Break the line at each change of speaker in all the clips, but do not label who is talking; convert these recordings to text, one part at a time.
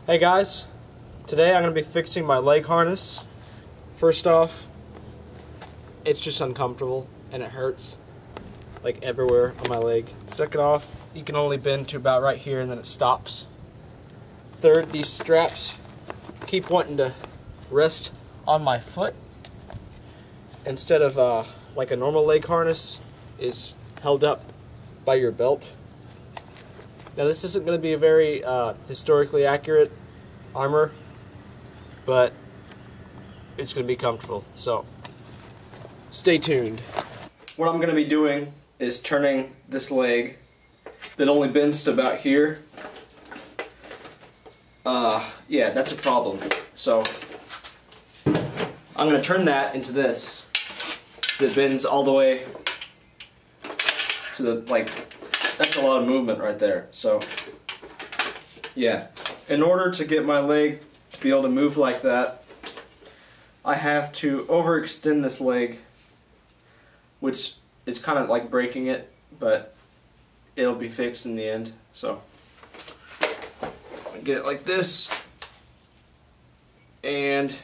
Hey guys, today I'm going to be fixing my leg harness. First off, it's just uncomfortable and it hurts like everywhere on my leg. Second off, you can only bend to about right here and then it stops. Third, these straps keep wanting to rest on my foot instead of like a normal leg harness is held up by your belt. Now this isn't going to be a very historically accurate armor, but it's going to be comfortable, so stay tuned. What I'm going to be doing is turning this leg that only bends to about here. Yeah, that's a problem. So I'm going to turn that into this that bends all the way to the, like, that's a lot of movement right there. So yeah, in order to get my leg to be able to move like that, I have to overextend this leg, which is kind of like breaking it, but it'll be fixed in the end. So get it like this, and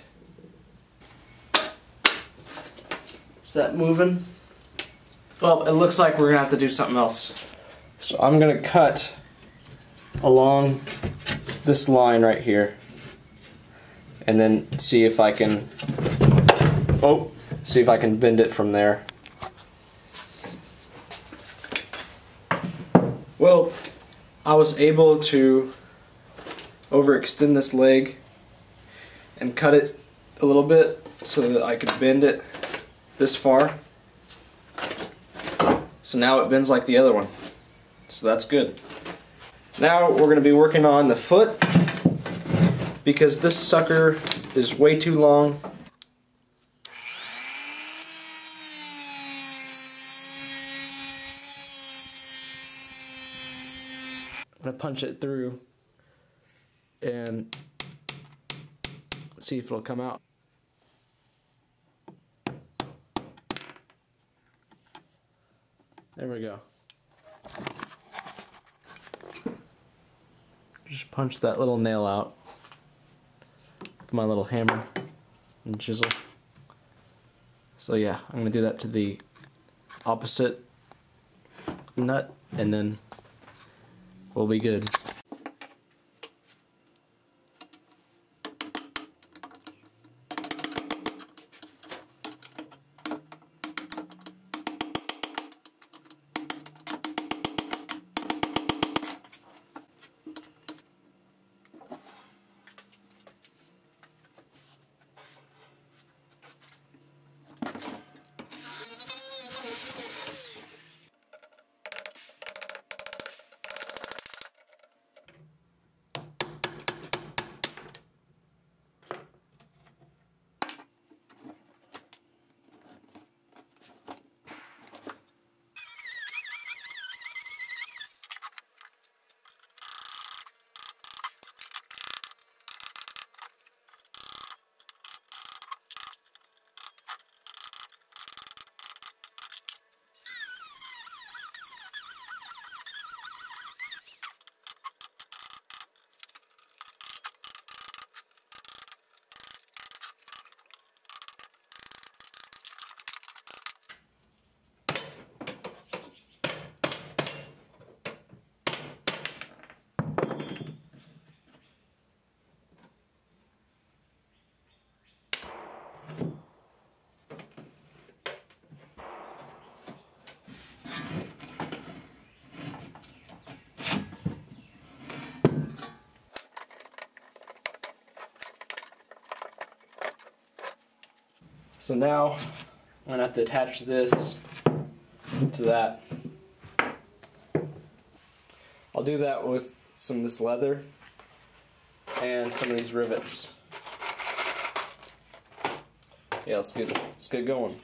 is that moving? Well, it looks like we're gonna have to do something else. So I'm gonna cut along this line right here, and then see if I can, see if I can bend it from there. Well, I was able to overextend this leg and cut it a little bit so that I could bend it this far. So now it bends like the other one. So that's good. Now we're going to be working on the foot, because this sucker is way too long. I'm going to punch it through and see if it'll come out. There we go. Just punch that little nail out with my little hammer and chisel. So yeah, I'm going to do that to the opposite nut, and then we'll be good. So now I'm going to have to attach this to that. I'll do that with some of this leather and some of these rivets. Yeah, let's get going.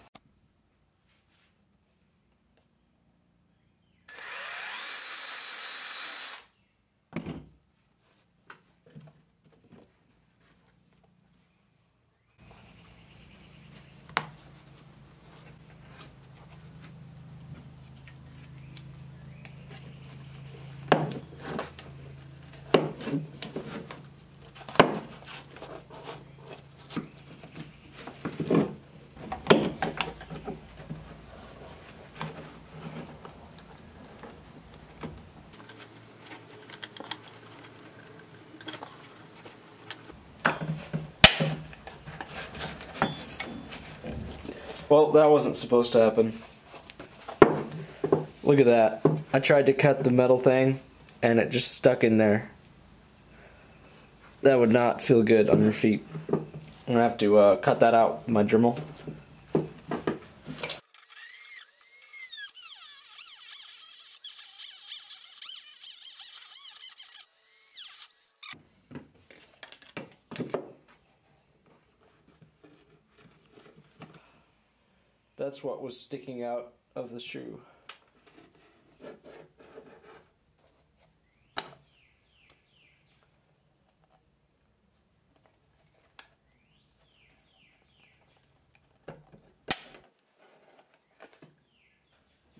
Well, that wasn't supposed to happen. Look at that. I tried to cut the metal thing and it just stuck in there. That would not feel good on your feet. I'm gonna have to cut that out with my Dremel. That's what was sticking out of the shoe.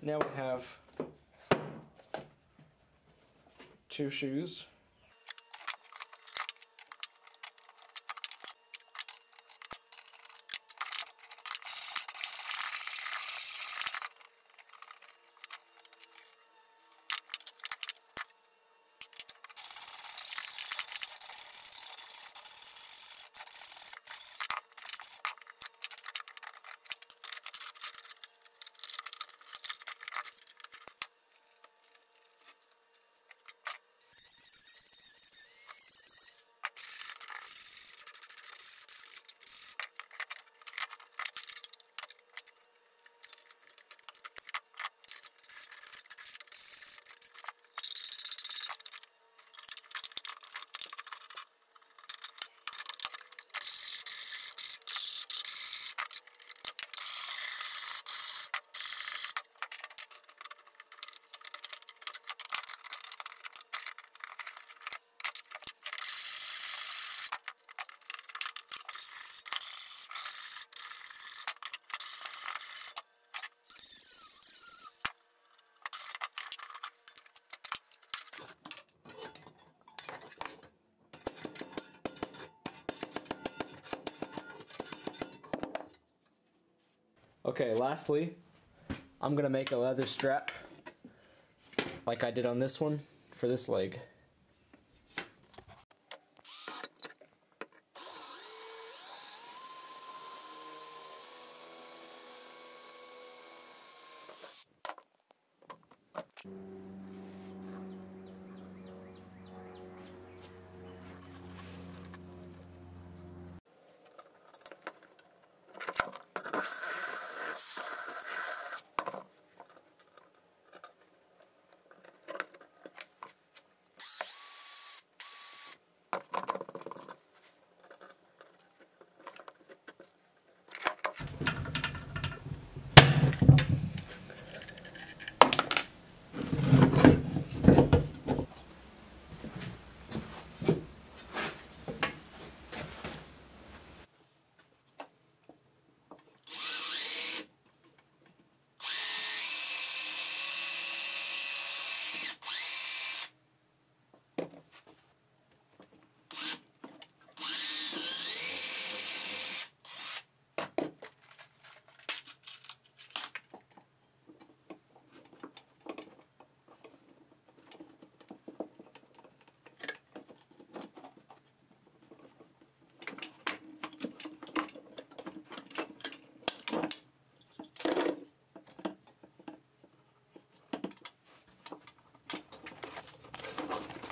Now we have two shoes. Okay, lastly, I'm gonna make a leather strap like I did on this one for this leg.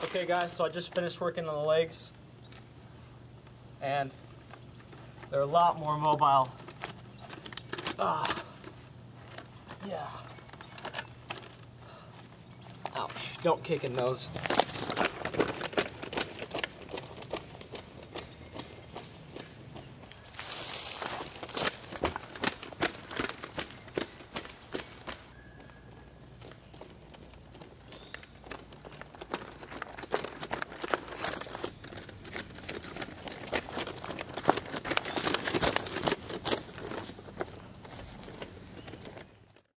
Okay guys, so I just finished working on the legs and they're a lot more mobile. Yeah. Ouch, don't kick in those.